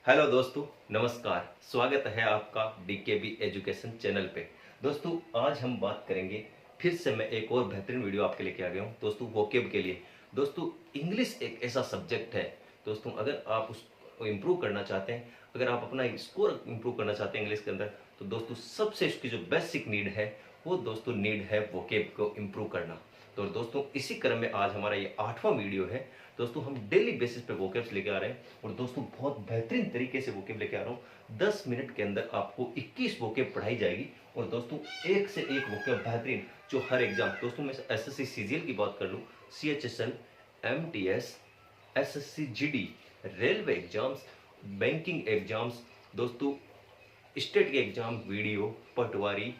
Hello दोस्तों, नमस्कार। स्वागत है आपका डीकेबी एजुकेशन चैनल पे। दोस्तों, आज हम बात करेंगे, फिर से मैं एक और बेहतरीन वीडियो आपके लेके आ गया हूँ दोस्तों, वोकेब के लिए। दोस्तों, इंग्लिश एक ऐसा सब्जेक्ट है दोस्तों, अगर आप उसको इम्प्रूव करना चाहते हैं, अगर आप अपना स्कोर इम्प्रूव करना चाहते हैं इंग्लिश के अंदर, तो दोस्तों सबसे इसकी जो बेसिक नीड है वो दोस्तों नीड है वोकेब को इम्प्रूव करना। तो दोस्तों, इसी क्रम में आज हमारा ये 8वां वीडियो है। दोस्तों, हम डेली बेसिस पे वोकेब्स लेके आ रहे हैं और दोस्तों बहुत बेहतरीन तरीके से वोकेब लेके आ रहा हूँ। 10 मिनट के अंदर आपको 21 वोकेब पढ़ाई जाएगी और दोस्तों एक से एक वोकेब बेहतरीन, जो हर एग्जाम, दोस्तों मैं एसएससी सीजीएल की बात कर लूँ, CHSL, MTS, SSC GD, railway exams, banking exams, दोस्तों स्टेट के एग्जाम, वीडियो, पटवारी,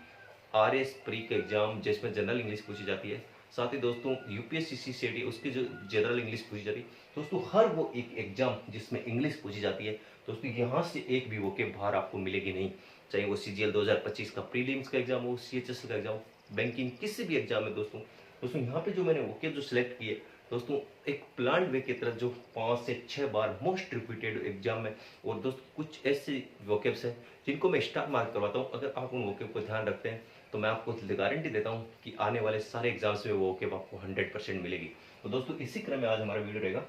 आरएस प्री के एग्जाम जिसमें जनरल इंग्लिश पूछी जाती है, साथ ही दोस्तों यूपीएससी सीसीटी उसकी जो जनरल इंग्लिश पूछी जाती है, दोस्तों हर वो एक एग्जाम जिसमें इंग्लिश पूछी जाती है, दोस्तों यहाँ से एक भी वोकेब बाहर आपको मिलेगी नहीं। चाहे वो सीजीएल 2025 का प्रीलिम्स का एग्जाम हो, सीएचएस का एग्जाम, बैंकिंग, किसी भी एग्जाम में दोस्तों दोस्तों यहाँ पे जो मैंने वोकेब जो सिलेक्ट किए दोस्तों, एक प्लान वे की तरफ जो 5 से 6 बार मोस्ट रिपीटेड एग्जाम है। और दोस्तों कुछ ऐसे वोकेब्स हैं जिनको मैं स्टार मार्क करवाता हूँ। अगर आप उन वोकेब को ध्यान रखते हैं तो मैं आपको गारंटी देता हूँ कि आने वाले सारे एग्जाम्स में वो वोकेब आपको 100% मिलेगी। तो दोस्तों इसी क्रम में आज हमारा वीडियो रहेगा।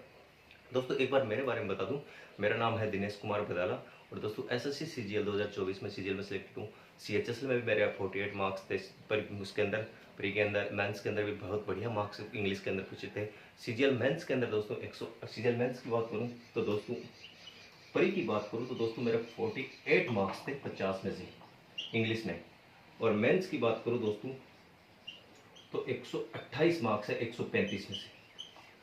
दोस्तों एक बार मेरे बारे में बता दूं, मेरा नाम है दिनेश कुमार बदाला और दोस्तों एसएससी सीजीएल 2024 में सीजीएल में सिलेक्ट हूँ। सीएचएसएल में भी मेरे 48 मार्क्स थे, पर उसके अंदर प्री के अंदर मेंस के अंदर भी बहुत बढ़िया मार्क्स इंग्लिश के अंदर पूछे थे। सीजीएल मेंस के अंदर दोस्तों 100, सीजीएल मेंस की बात करूँ तो दोस्तों, प्री की बात करूँ तो दोस्तों मेरे 48 मार्क्स थे 50 में से इंग्लिश में, और मेंस की बात करूँ दोस्तों तो 128 मार्क्स है 135 में से।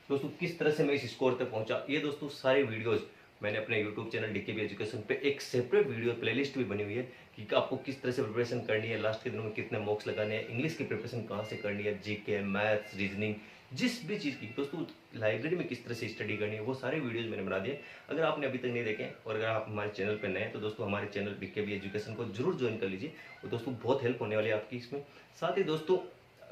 दोस्तों किस तरह से मैं इस स्कोर तक पहुंचा, ये दोस्तों सारे वीडियोस मैंने अपने यूट्यूब चैनल डीकेबी एजुकेशन पे एक सेपरेट वीडियो प्लेलिस्ट भी बनी हुई है कि आपको किस तरह से प्रिपरेशन करनी है, लास्ट के दिनों में कितने मॉक्स लगाने हैं, इंग्लिश की प्रिपरेशन कहाँ से करनी है, जीके, मैथ्स, रीजनिंग, जिस भी चीज़ की दोस्तों लाइब्रेरी में किस तरह से स्टडी करनी है, वो सारे वीडियोज मैंने बना दिए। अगर आपने अभी तक नहीं देखे और अगर आप हमारे चैनल पर नए हैं तो दोस्तों हमारे चैनल डीकेबी एजुकेशन को जरूर ज्वाइन कर लीजिए और दोस्तों बहुत हेल्प होने वाली है आपकी इसमें। साथ ही दोस्तों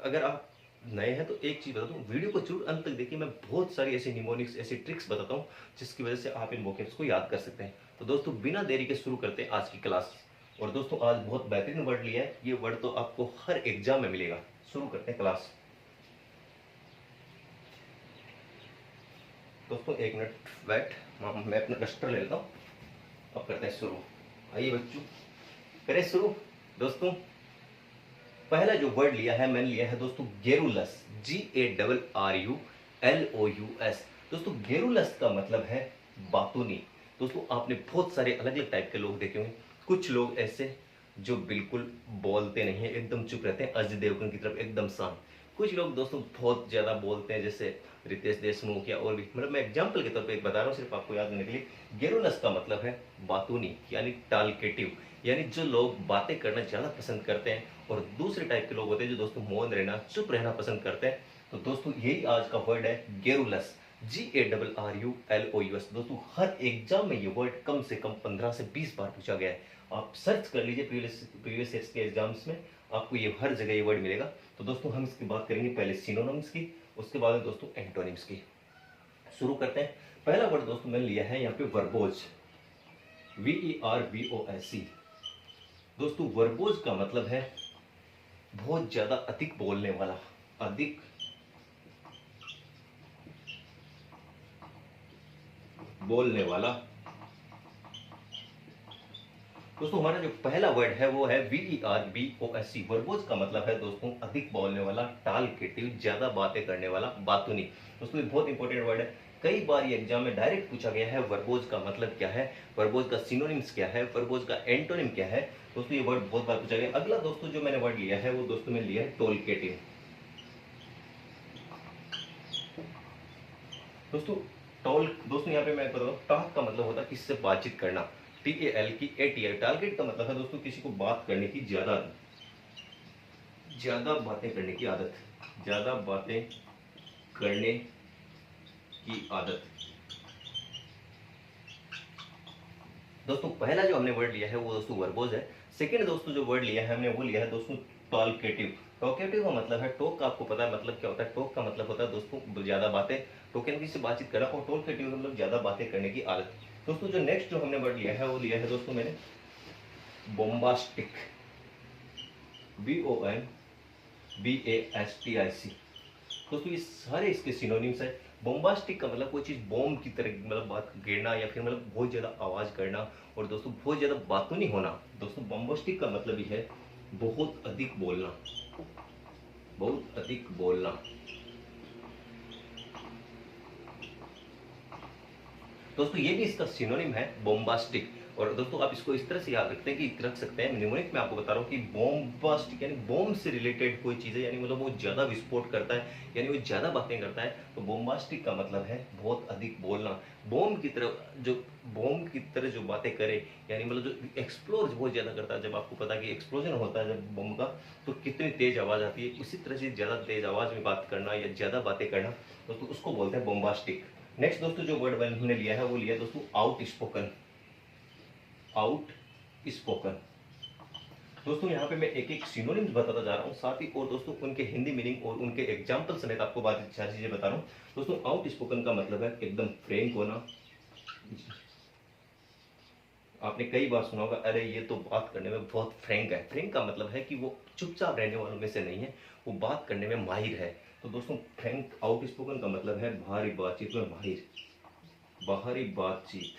अगर आप नए हैं तो एक चीज़ बताता हूँ, वीडियो को जरूर अंत तक देखिए। मैं बहुत सारी ऐसी निमोनिक्स, ऐसी ट्रिक्स बताता हूँ जिसकी वजह से आप इन वोकेब्स को याद कर सकते हैं। तो दोस्तों बिना देरी के शुरू करते हैं आज की क्लास। और दोस्तों आज बहुत बेहतरीन वर्ड लिया है, ये वर्ड तो आपको हर एग्जाम में मिलेगा। शुरू करते हैं क्लास। दोस्तों एक मिनट वेट, मैं अपना डस्टर ले लेता हूँ, अब करते हैं शुरू। आइए बच्चों करें शुरू। दोस्तों पहला जो वर्ड लिया है मैंने लिया है दोस्तों गेरुलस, GARRULOUS। दोस्तों गेरुलस का मतलब है बातूनी। दोस्तों आपने बहुत सारे अलग अलग टाइप के लोग देखे होंगे। कुछ लोग ऐसे जो बिल्कुल बोलते नहीं है, एकदम चुप रहते हैं, अजय देवगन की तरफ एकदम शांत। कुछ लोग दोस्तों बहुत ज्यादा बोलते हैं, जैसे रितेश देशमुख या और भी, मतलब मैं एग्जाम्पल के तौर पे एक बता रहा हूँ सिर्फ आपको याद करने के लिए। गेरुलस का मतलब है बातूनी यानी टालकेटिव, यानी जो लोग बातें करना ज्यादा पसंद करते हैं। और दूसरे टाइप के लोग होते हैं जो दोस्तों मौन रहना, चुप रहना पसंद करते हैं। तो दोस्तों यही आज का वर्ड है गेरुलस, GARRULOUS। दोस्तों हर एग्जाम में ये वर्ड कम से कम 15 से 20 बार पूछा गया है। आप सर्च कर लीजिए प्रीवियस ईयर्स के एग्जाम्स में, आपको ये हर जगह ये वर्ड मिलेगा। तो दोस्तों हम इसकी बात करेंगे पहले सिनोनिम्स की, उसके बाद दोस्तों एंटोनिम्स की। शुरू करते हैं। पहला वर्ड दोस्तों मैंने लिया है यहाँ पे वर्बोज, VERBOSE। दोस्तों वर्बोज का मतलब है बहुत ज्यादा अधिक बोलने वाला, अधिक बोलने वाला। दोस्तों हमारा जो पहला वर्ड है वो है VERBOSE। वर्बोज का मतलब है दोस्तों अधिक बोलने वाला, टालकेटिव, ज्यादा बातें करने वाला, बातूनी। दोस्तों ये बहुत इंपॉर्टेंट वर्ड है। कई बार ये एग्जाम में डायरेक्ट पूछा गया है वर्बोज का मतलब क्या है, वर्बोज का सिनोनिम्स क्या है, वर्बोज का एंटोनिम क्या है। दोस्तों ये वर्ड बहुत बार पूछा गया। अगला दोस्तों जो मैंने वर्ड लिया है वो दोस्तों मैंने लिया है टोलकेटिव। दोस्तों यहाँ पे मैं बताऊँ, टॉक का मतलब होता है किससे बातचीत करना, TALKATI। टारगेट का मतलब है दोस्तों किसी को बात करने की ज्यादा बातें करने की आदत, ज्यादा बातें करने की आदत। दोस्तों पहला जो हमने वर्ड लिया है वो दोस्तों वर्बोज है। सेकंड दोस्तों जो वर्ड लिया है हमने वो लिया है दोस्तों टॉलकेटिव। टॉकेटिव का मतलब है, टॉक का आपको पता है मतलब क्या होता है। टॉक का मतलब होता है दोस्तों ज्यादा बातें, टोकन की से बातचीत करना, और टॉलकेटिव का मतलब ज्यादा बातें करने की आदत। दोस्तों जो नेक्स्ट जो हमने वर्ड लिया है वो लिया है दोस्तों मैंने बोम्बास्टिक, BOMBASTIC। दोस्तों ये सारे इसके सिनोनिम्स है। बोम्बास्टिक का मतलब कोई चीज़ बॉम्ब की तरह मतलब बात गिरना या फिर मतलब बहुत ज़्यादा आवाज़ करना और दोस्तों बहुत ज़्यादा बातूनी होना। दोस्तों बोम्बास्टिक का मतलब ही है बहुत अधिक बोलना, बहुत अधिक बोलना। दोस्तों ये भी इसका सिनोनिम है बोम्बास्टिक। और दोस्तों आप इसको इस तरह से याद रखते हैं कि रख सकते हैं निमोनिक में आपको बता रहा हूँ कि बोम्बास्टिक यानी बॉम्ब से रिलेटेड कोई चीज़ है, यानी मतलब वो ज़्यादा विस्फोट करता है, यानी वो ज़्यादा बातें करता है। तो बोम्बास्टिक का मतलब है बहुत अधिक बोलना, बॉम्ब की तरह जो बॉम्ब की तरह जो बातें करे, यानी मतलब जो एक्सप्लोर बहुत ज़्यादा करता है। जब आपको पता है कि एक्सप्लोजन होता है जब बॉम्ब का तो कितनी तेज़ आवाज़ आती है, उसी तरह से ज़्यादा तेज़ आवाज़ में बात करना या ज़्यादा बातें करना, दोस्तों उसको बोलते हैं बोम्बास्टिक। नेक्स्ट दोस्तों जो वर्ड हमने लिया है वो लिया दोस्तों आउट स्पोकन, आउट स्पोकन। दोस्तों यहाँ पे मैं एक एक सिनोनिम्स बताता जा रहा हूँ, साथ ही और दोस्तों उनके हिंदी मीनिंग और उनके एग्जाम्पल समेत आपको बात सारी चीजें बता रहा हूँ। दोस्तों आउट स्पोकन का मतलब है एकदम फ्रैंक होना। आपने कई बार सुना होगा अरे ये तो बात करने में बहुत फ्रैंक है। फ्रैंक का मतलब है कि वो चुपचाप रहने वालों में से नहीं है, वो बात करने में माहिर है। तो दोस्तों फ्रैंक आउट स्पोकन का मतलब है भारी बातचीत में माहिर, बाहरी बातचीत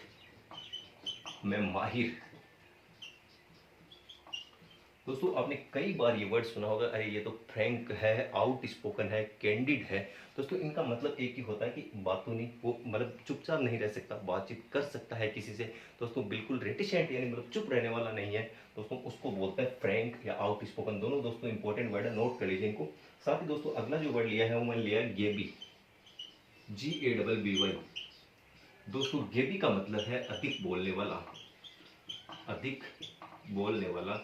में माहिर। दोस्तों आपने कई बार ये वर्ड सुना होगा अरे ये तो फ्रैंक है, आउट स्पोकन है, कैंडिड है। दोस्तों इनका मतलब एक ही होता है कि बातों नहीं, वो मतलब चुपचाप नहीं रह सकता, बातचीत कर सकता है किसी से। दोस्तों बिल्कुल रेटिसेंट यानी मतलब चुप रहने वाला नहीं है, दोस्तों उसको बोलते हैं फ्रैंक या आउट स्पोकन। दोनों दोस्तों इंपॉर्टेंट वर्ड है, नोट कर लीजिए इनको। साथ ही दोस्तों अगला जो वर्ड लिया है वो मैंने लिया है गेबी, GABBY। दोस्तों गेबी का मतलब है अधिक बोलने वाला, अधिक बोलने वाला।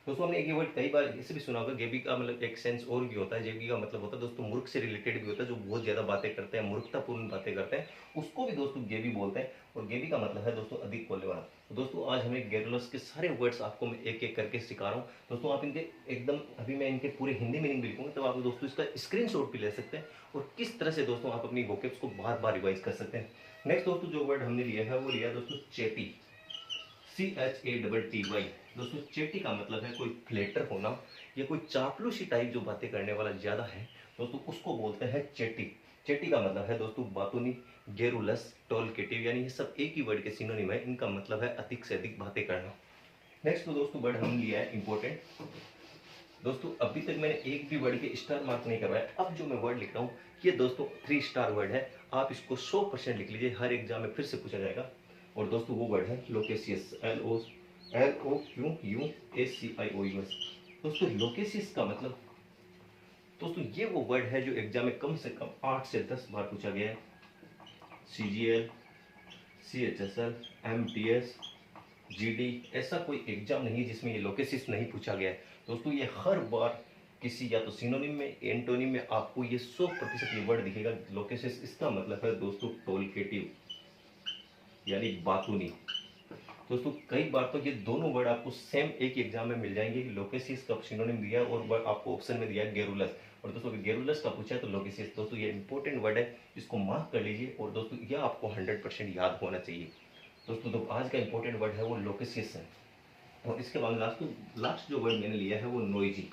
दोस्तों हमने एक ये वर्ड कई बार इसे भी सुना होगा, गेबी का मतलब एक सेंस और भी होता है। गेबी का मतलब होता है दोस्तों मूर्ख से रिलेटेड भी होता है, जो बहुत ज्यादा बातें करते हैं, मूर्खतापूर्ण बातें करते हैं, उसको भी दोस्तों गेबी बोलते हैं। और गेबी का मतलब है दोस्तों अधिक बोलने वाला। तो दोस्तों आज हमें गेरुलस के सारे वर्ड्स आपको मैं एक एक करके सिखा रहा हूँ। दोस्तों आप इनके एकदम अभी मैं इनके पूरे हिंदी मीनिंग भी लिखूंगा, तब आप दोस्तों इसका स्क्रीनशॉट भी ले सकते हैं और किस तरह से दोस्तों आप अपनी वोकेब्स को बार बार रिवाइज कर सकते हैं। नेक्स्ट दोस्तों जो वर्ड हमने लिया है वो लिया दोस्तों चेटी, CHATTY। दोस्तों चेटी का मतलब है कोई फ्लेटर होना या कोई चापलूसी टाइप जो बातें करने वाला ज्यादा है, दोस्तों उसको बोलते हैं चेटी। चेटी का मतलब है दोस्तों बातूनी, गेरुलस, टॉलकेटिव, यानी ये सब एक ही वर्ड के सिनोनिम है। इनका मतलब है अधिक से अधिक बातें करना। नेक्स्ट तो दोस्तों वर्ड हम लिया है इंपॉर्टेंट। दोस्तों अभी तक मैंने एक भी वर्ड के स्टार मार्क नहीं करवाया, अब जो मैं वर्ड लिख रहा हूँ ये दोस्तों 3 स्टार वर्ड है। आप इसको 100% लिख लीजिए, हर एग्जाम में फिर से पूछा जाएगा। और दोस्तों वो वर्ड है लोकेसियस, LOQUACIOUS। दोस्तों लोकेसियस का मतलब, दोस्तों ये वो वर्ड है जो एग्जाम में कम से कम 8 से 10 बार पूछा गया है। CGL, CHSL, MTS, GD, ऐसा कोई एग्जाम नहीं जिसमें ये लोकेसिस नहीं पूछा गया है। दोस्तों ये हर बार किसी या तो सिनोनिम में, एंटोनिम में आपको ये 100% ये वर्ड दिखेगा लोकेसिस। इसका मतलब है दोस्तों टोलकेटिव यानी बातूनी। दोस्तों कई बार तो ये दोनों वर्ड आपको सेम एक ही एग्जाम में मिल जाएंगे कि लोकेसिस का सिनोनिम दिया है और वर्ड आपको ऑप्शन में दिया है गेरुलस। और दोस्तों गेरुलस का पूछा है तो लोकेसिस। दोस्तों ये इंपॉर्टेंट वर्ड है, इसको मार्क कर लीजिए और दोस्तों यह आपको 100% याद होना चाहिए। दोस्तों तो आज का इंपॉर्टेंट वर्ड है वो लोकेसिस है। और इसके बाद लास्ट जो वर्ड मैंने लिया है वो नोइजी।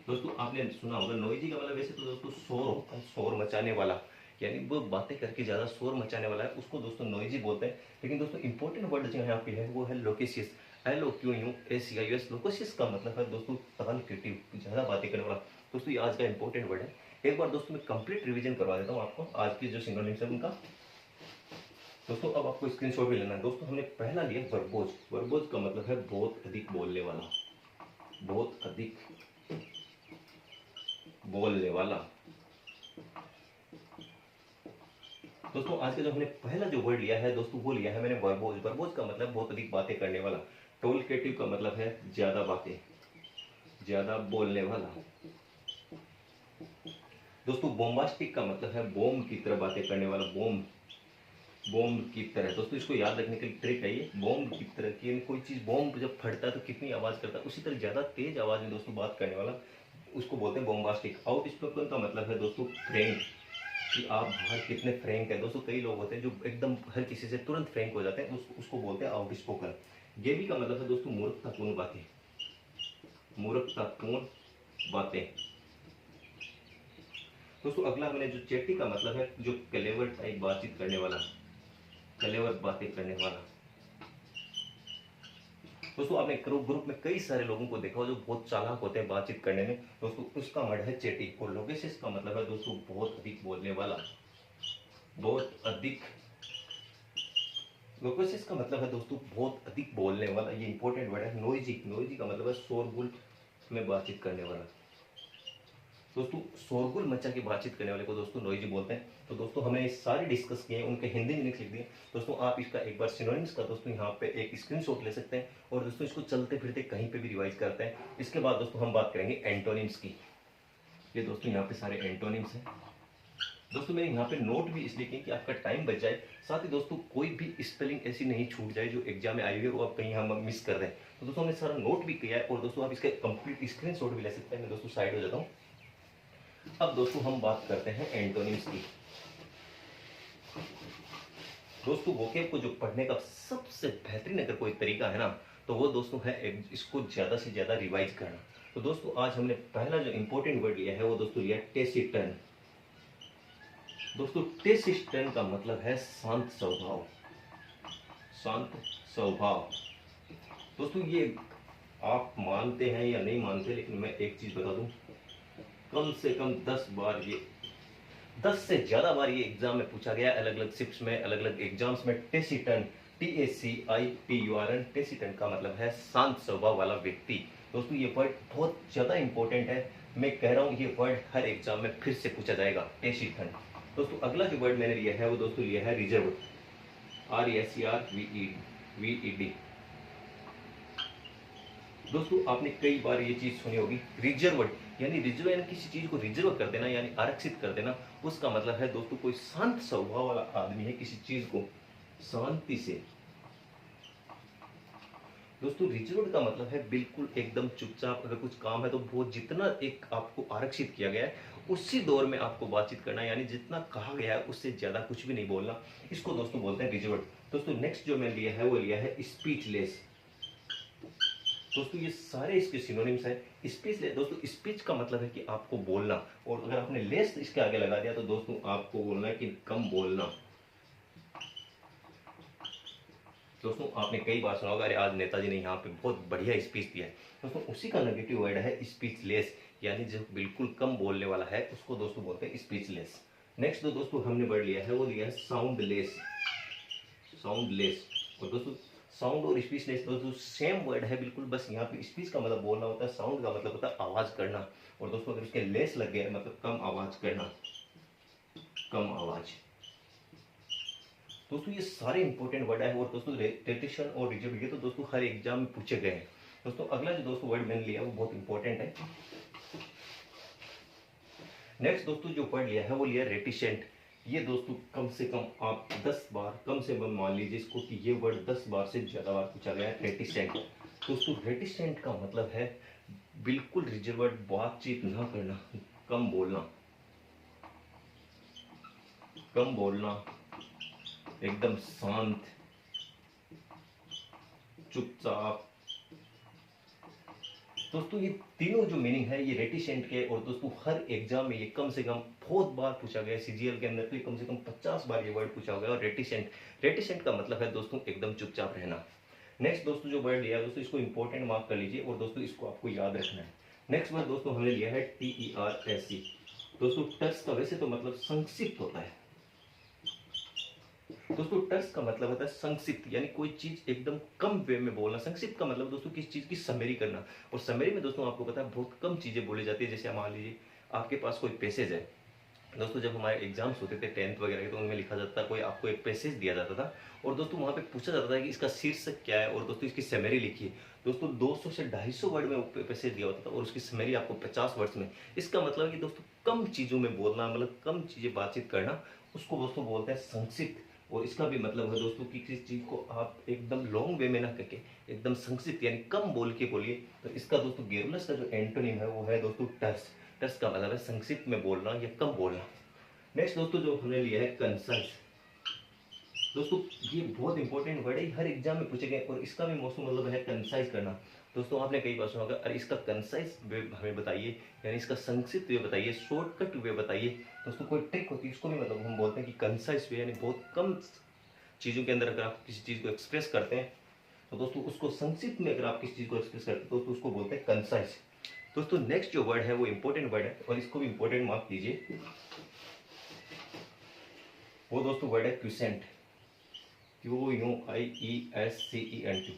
दोस्तों आपने सुना होगा नोइजी का मतलब वैसे तो दोस्तों शोर होता है, शोर मचाने वाला, यानी वो बातें करके ज़्यादा शोर मचाने वाला है, उसको दोस्तों नोइजी बोलते हैं। लेकिन दोस्तों इंपॉर्टेंट वर्ड जो यहाँ पे है वो है लोकेसियस, LOQUACIOUS। लोकेसियस का मतलब है दोस्तों टॉलकेटिव, ज़्यादा बातें करने वाला। दोस्तों ये आज का इंपॉर्टेंट वर्ड है। एक बार दोस्तों मैं कंप्लीट रिवीजन करवा देता हूँ आपको आज की जो सिनोनिम्स है उनका। दोस्तों अब आपको स्क्रीनशॉट भी लेना है। दोस्तों हमने पहला लिया वर्बोज। वर्बोज का मतलब है बहुत अधिक बोलने वाला, बहुत अधिक बोलने वाला। दोस्तों आज का जो हमने पहला जो वर्ड लिया है दोस्तों वो लिया है मैंने वर्बोज। वर्बोज का मतलब बहुत अधिक बातें करने वाला। टोलकेटिव का मतलब है ज्यादा बातें, ज्यादा बोलने वाला। दोस्तों बोम्बास्टिक का मतलब है बॉम्ब की तरह बातें करने वाला, बॉम्ब, बॉम्ब की तरह। दोस्तों इसको याद रखने के लिए ट्रिक है ये, बॉम्ब की तरह की, कोई चीज बॉम्ब जब फटता है तो कितनी आवाज करता है, उसी तरह ज्यादा तेज आवाज में दोस्तों बात करने वाला, उसको बोलते हैं बोम्बास्टिक। आउट स्पोकन का मतलब है दोस्तों फ्रैंक, कि आप बाहर कितने फ्रैंक हैं। दोस्तों कई लोग होते हैं जो एकदम हर किसी से तुरंत फ्रैंक हो जाते हैं, उसको बोलते हैं आउटस्पोकन। गेबी का मतलब है दोस्तों मूर्खतापूर्ण बातें, मूर्खतापूर्ण बातें। दोस्तों अगला हमने जो चेटी का मतलब है जो क्लेवर टाइप बातचीत करने वाला, क्लेवर बातें करने वाला। दोस्तों आपने ग्रुप में कई सारे लोगों को देखा हो जो बहुत चालाक होते हैं बातचीत करने में, दोस्तों उसका वर्ड है चेटी। और लोगेसिस का मतलब है दोस्तों बहुत अधिक बोलने वाला, बहुत अधिक। लोकेसिस का मतलब है दोस्तों बहुत अधिक बोलने वाला, ये इंपॉर्टेंट वर्ड है। नोइजी, नोइजी का मतलब है शोरगुल में बातचीत करने वाला। दोस्तों शोरगुल मचा के बातचीत करने वाले को दोस्तों नोइजी बोलते हैं। तो दोस्तों हमने सारे डिस्कस किए हैं, उनके हिंदी मीनिंग्स लिख दिए। दोस्तों आप इसका एक बार सिनोनिम्स का दोस्तों यहाँ पे एक स्क्रीनशॉट ले सकते हैं और दोस्तों इसको चलते फिरते कहीं पे भी रिवाइज करते हैं। इसके बाद दोस्तों हम बात करेंगे एंटोनिम्स की। ये दोस्तों यहाँ पे सारे एंटोनिम्स हैं। दोस्तों मैंने यहाँ पे नोट भी इसलिए किया कि आपका टाइम बच जाए, साथ ही दोस्तों कोई भी स्पेलिंग ऐसी नहीं छूट जाए जो एग्जाम में आई हुई है वो आप कहीं हम मिस कर रहे हैं। तो दोस्तों हमने सारा नोट भी किया है और दोस्तों आप इसका कंप्लीट स्क्रीनशॉट भी ले सकते हैं। मैं दोस्तों साइड हो जाता हूँ। अब दोस्तों हम बात करते हैं एंटोनिम्स की। दोस्तों वोकैब को जो पढ़ने का सबसे बेहतरीन अगर कोई तरीका है ना, तो वो दोस्तों है इसको ज्यादा से ज्यादा रिवाइज करना। तो दोस्तों आज हमने पहला जो इंपॉर्टेंट वर्ड लिया है वो दोस्तों लिया टेसिटन। दोस्तों टेसिटन का मतलब है शांत स्वभाव, शांत स्वभाव। दोस्तों ये आप मानते हैं या नहीं मानते, लेकिन मैं एक चीज बता दूं, कम से कम 10 बार ये 10 से ज्यादा बार ये एग्जाम में पूछा गया, अलग अलग शिफ्ट्स में, अलग अलग एग्जाम्स में। टेसिटन, TACITURN, टेसिटन का मतलब है शांत स्वभाव वाला व्यक्ति। दोस्तों ये वर्ड बहुत ज्यादा इंपॉर्टेंट है, मैं कह रहा हूँ ये वर्ड हर एग्जाम में फिर से पूछा जाएगा, टेसिटन। दोस्तों अगला जो वर्ड मैंने लिया है वो दोस्तों लिया है रिजर्व, RESERVED। दोस्तों आपने कई बार ये चीज सुनी होगी, रिजर्व यानी रिजर्व यानी किसी चीज को रिजर्व कर देना यानी आरक्षित कर देना। उसका मतलब है दोस्तों कोई शांत स्वभाव वाला आदमी है, किसी चीज को शांति से। दोस्तों रिजर्व का मतलब है बिल्कुल एकदम चुपचाप, अगर कुछ काम है तो वो जितना एक आपको आरक्षित किया गया है उसी दौर में आपको बातचीत करना, यानी जितना कहा गया है उससे ज्यादा कुछ भी नहीं बोलना, इसको दोस्तों बोलते हैं रिजर्व। दोस्तों नेक्स्ट जो मैं लिया है वो लिया है स्पीचलेस। दोस्तों ये सारे इसके सिनोनिम्स हैं। स्पीचलेस, दोस्तों स्पीच का मतलब है कि आपको बोलना, और अगर आपने लेस इसके आगे लगा दिया तो दोस्तों आपको बोलना है कि कम बोलना। दोस्तों आपने कई बार सुना होगा, अरे आज नेताजी ने यहाँ पे बहुत बढ़िया स्पीच दिया है। दोस्तों उसी का नेगेटिव वर्ड है स्पीचलेस, यानी जो बिल्कुल कम बोलने वाला है उसको दोस्तों बोलते हैं स्पीचलेस। नेक्स्ट दोस्तों हमने वर्ड लिया है वो लिया है साउंडलेस, साउंडलेस। और दोस्तों साउंड और स्पीचलेस दोस्तों सेम वर्ड है बिल्कुल, बस यहाँ पे स्पीच का मतलब बोलना होता है, साउंड का मतलब होता है आवाज करना, और दोस्तों अगर उसके लेस लग गया मतलब कम आवाज करना, कम आवाज। दोस्तों ये सारे इंपॉर्टेंट वर्ड है, और दोस्तों रेटिशन और रिजर्व ये तो दोस्तों हर एग्जाम में पूछे गए हैं। दोस्तों अगला जो दोस्तों वर्ड मैंने लिया वो बहुत इंपॉर्टेंट है। नेक्स्ट दोस्तों जो वर्ड लिया है वो लिया रेटिसेंट। ये दोस्तों कम से कम आप 10 बार, कम से कम मान लीजिए इसको कि ये वर्ड 10 बार से ज्यादा बार पूछा गया है, रेटिसेंट। दोस्तों रेटिसेंट का मतलब है बिल्कुल रिजर्वर्ड, बातचीत ना करना, कम बोलना, कम बोलना, एकदम शांत, चुपचाप। दोस्तों ये तीनों जो मीनिंग है ये रेटिसेंट के, और दोस्तों हर एग्जाम में ये कम से कम बहुत बार पूछा गया है, CGL के अंदर तो ये कम से कम 50 बार ये वर्ड पूछा गया। और रेटिसेंट, रेटिसेंट का मतलब है दोस्तों एकदम चुपचाप रहना। नेक्स्ट दोस्तों जो वर्ड लिया है दोस्तों इसको इंपॉर्टेंट मार्क कर लीजिए, और दोस्तों इसको आपको याद रखना है। नेक्स्ट वर्ड दोस्तों हमने लिया है TERSE। दोस्तों टर्स का वैसे तो मतलब संक्षिप्त होता है। दोस्तों टर्स का मतलब होता है संक्षिप्त, यानी कोई चीज एकदम कम वे में बोलना। संक्षिप्त का मतलब दोस्तों किसी चीज की समरी करना, और समरी में दोस्तों आपको पता है बहुत कम चीजें बोली जाती है। जैसे मान लीजिए आपके पास कोई पैसेज है, दोस्तों जब हमारे एग्जाम्स होते थे 10th वगैरह के, तो उनमें लिखा जाता था, कोई आपको एक पैसेज दिया जाता था और दोस्तों वहाँ पे पूछा जाता था कि इसका शीर्षक क्या है और दोस्तों इसकी समरी लिखिए। दोस्तों 200 से 250 वर्ड में पैसेज दिया होता था और उसकी समरी आपको 50 वर्ड्स में। इसका मतलब है कि दोस्तों कम चीज़ों में बोलना, मतलब कम चीज़ें बातचीत करना, उसको दोस्तों बोलते हैं संक्षिप्त। और इसका भी मतलब है दोस्तों कि किसी चीज़ को आप एकदम लॉन्ग वे में ना करके एकदम संक्षिप्त यानी कम बोल के बोलिए। तो इसका दोस्तों गेरुलस का जो एंटोनिम है वो है दोस्तों टर्स। टर्स का मतलब है संक्षिप्त में बोलना या कम बोलना। नेक्स्ट दोस्तों जो हमने लिया है कंसाइज। दोस्तों ये बहुत इंपॉर्टेंट वर्ड है, हर एग्जाम में पूछे गए और इसका भी मोस्ट मतलब है कंसाइज करना। दोस्तों आपने कई बार सुना होगा, अरे इसका कंसाइज वे हमें बताइए, यानी इसका संक्षिप्त वे बताइए, शॉर्टकट वे बताइए। दोस्तों कोई ट्रिक होती है, उसको भी मतलब हम बोलते हैं कि कंसाइज वे, यानी बहुत कम चीज़ों के अंदर अगर आप किसी चीज़ को एक्सप्रेस करते हैं तो दोस्तों उसको संक्षिप्त में अगर आप किसी चीज़ को एक्सप्रेस करते हैं तो उसको बोलते हैं कंसाइज। दोस्तों नेक्स्ट जो वर्ड है वो इंपॉर्टेंट वर्ड है और इसको भी इंपॉर्टेंट मार्क कीजिए। वो दोस्तों वर्ड है क्विसेंट, QUIESCENT।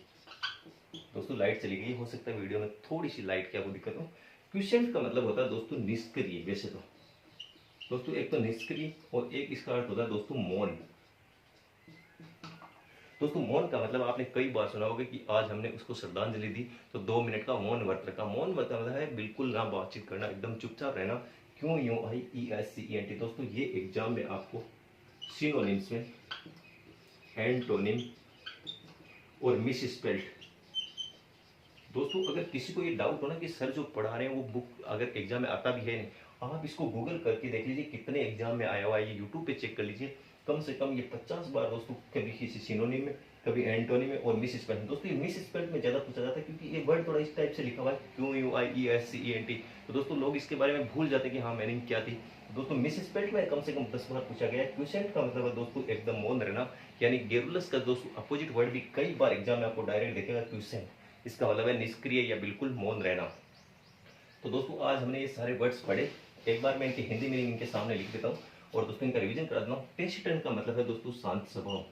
दोस्तों लाइट चली गई, हो सकता है वीडियो में थोड़ी सी लाइट की आपको दिक्कत हो। क्विसेंट का मतलब होता है दोस्तों निष्क्रिय। वैसे तो दोस्तों एक तो निष्क्रिय और एक इसका अर्थ होता है दोस्तों मौन। दोस्तों मौन का मतलब आपने कई बार सुना होगा कि आज हमने उसको श्रद्धांजलि दी तो 2 मिनट का मौन व्रत रखा। मौन व्रत मतलब है बिल्कुल ना बातचीत करना, एकदम चुपचाप रहना। QUIESCENT। दोस्तों ये एग्जाम में आपको सिनोनिम्स में एंटोनिम और मिसस्पेल्ड। दोस्तों अगर किसी को ये डाउट हो ना कि सर जो पढ़ा रहे हैं वो बुक अगर एग्जाम में आता भी है नहीं, आप इसको गूगल करके देख लीजिए कितने एग्जाम में आया हुआ है, ये यूट्यूब पे चेक कर लीजिए। कम से कम ये 50 बार दोस्तों कभी किसी सिनोनिम में, कभी एंटोनिम में और मिसस्पेल्ड। दोस्तों ये मिसस्पेल्ड में ज़्यादा पूछा जाता है क्योंकि ये वर्ड थोड़ा इस टाइप से लिखा हुआ है QUIESCENT। तो दोस्तों लोग इसके बारे में भूल जाते हैं कि हाँ मीनिंग क्या थी। दोस्तों मिसस्पेल्ड में कम से कम 10 बार पूछा गया है। क्विसेंट का मतलब है दोस्तों एकदम मौन रहना, यानी गेरुलस का दोस्तों अपोजिट वर्ड भी कई बार एग्जाम में आपको डायरेक्ट देखेगा क्विसेंट। इसका मतलब है निष्क्रिय या बिल्कुल मौन रहना। तो दोस्तों आज हमने ये सारे वर्ड्स पढ़े, एक बार मैं इनकी हिंदी मीनिंग इनके सामने लिख देता हूँ और दोस्तों इनका रिवीजन करा देता हूँ। टेसिटर्न का मतलब है दोस्तों शांत स्वभाव,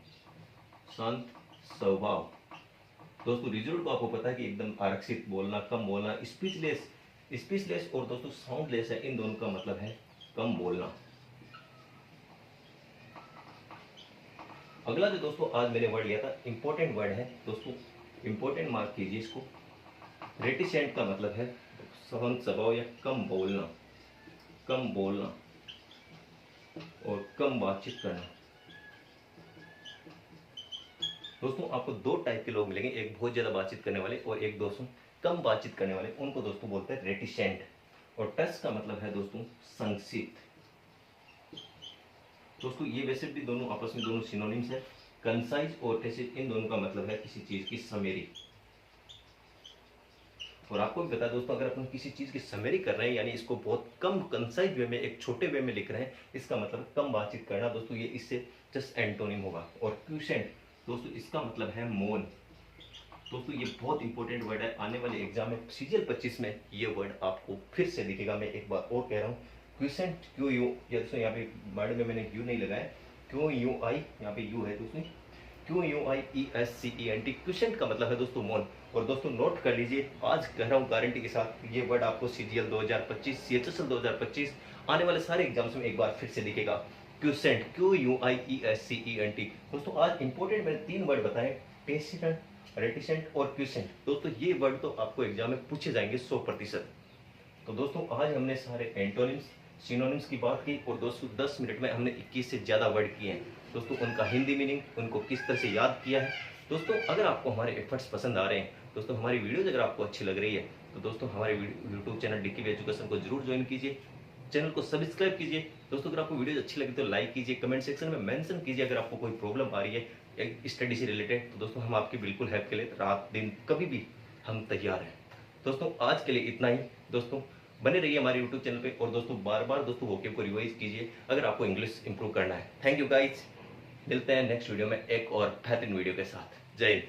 शांत स्वभाव। दोस्तों रिजल्ट को आपको पता है कि एकदम आरक्षित बोलना, कम बोलना। स्पीचलेस, स्पीचलेस और दोस्तों साउंडलेस है, इन दोनों का मतलब है कम बोलना। अगला जो दोस्तों आज मैंने वर्ड लिया था इंपॉर्टेंट वर्ड है दोस्तों, इंपॉर्टेंट मार्क कीजिए इसको। रेटिसेंट का मतलब है शांत स्वभाव या कम बोलना, कम बोलना और कम बातचीत करना। दोस्तों आपको 2 टाइप के लोग मिलेंगे, एक बहुत ज्यादा बातचीत करने वाले और एक दोस्तों कम बातचीत करने वाले, उनको दोस्तों बोलते हैं रेटिसेंट। और टस का मतलब है दोस्तों संक्षिप्त। दोस्तों ये वैसे भी दोनों आपस में दोनों सिनोनिम्स है। कंसाइज और टेसिट इन दोनों का मतलब है किसी चीज की समरी। और आपको भी बता दोस्तों अगर अपन किसी चीज की समरी कर रहे हैं यानी इसको बहुत कम कंसाइज वे में, एक छोटे वे में लिख रहे हैं, इसका मतलब कम बातचीत करना। दोस्तों ये इससे जस्ट एंटोनिम होगा। और क्विसेंट दोस्तों इसका मतलब है मौन। दोस्तों ये बहुत इंपॉर्टेंट वर्ड है, आने वाले एग्जाम में CGL 25 में ये वर्ड आपको फिर से दिखेगा। मैं एक बार और कह रहा हूँ क्विसेंट, QU, दोस्तों यहाँ पे वर्ड में मैंने यू नहीं लगाया, QUI यहाँ पे यू है दोस्तों, QUIESCENT। क्विसेंट का मतलब है दोस्तों मौन। और दोस्तों नोट कर लीजिए, आज कह रहा हूँ गारंटी के साथ, ये वर्ड आपको CGL 2025, CHSL 2025 आने वाले सारे एग्जाम्स में एक बार फिर से दिखेगा। Quiescent, QUIESCENT। दोस्तों आज इंपॉर्टेंट मैंने 3 वर्ड बताए, टेसिटर्न, रेटिसेंट और क्विसेंट। दोस्तों ये वर्ड तो आपको एग्जाम में पूछे जाएंगे 100%। तो दोस्तों आज हमने सारे एंटोनिम्स, सिनोनिम्स की बात की और दोस्तों 10 मिनट में हमने 21 से ज़्यादा वर्ड किए हैं। दोस्तों उनका हिंदी मीनिंग, उनको किस तरह से याद किया है। दोस्तों अगर आपको हमारे एफर्ट्स पसंद आ रहे हैं, दोस्तों हमारी वीडियोज अगर आपको अच्छी लग रही है तो दोस्तों हमारे यूट्यूब चैनल डीकेबी एजुकेशन को जरूर ज्वाइन कीजिए, चैनल को सब्सक्राइब कीजिए। दोस्तों अगर आपको वीडियोज अच्छी लगी तो लाइक कीजिए, कमेंट सेक्शन में मेंशन कीजिए अगर आपको कोई प्रॉब्लम आ रही है स्टडी से रिलेटेड, तो दोस्तों हम आपकी बिल्कुल हेल्प के लिए रात दिन कभी भी हम तैयार हैं। दोस्तों आज के लिए इतना ही। दोस्तों बने रहिए हमारे यूट्यूब चैनल पे और दोस्तों बार बार दोस्तों वोकेब को रिवाइज कीजिए अगर आपको इंग्लिश इंप्रूव करना है। थैंक यू गाइज, मिलते हैं नेक्स्ट वीडियो में एक और बेहतरीन वीडियो के साथ। जय हिंद।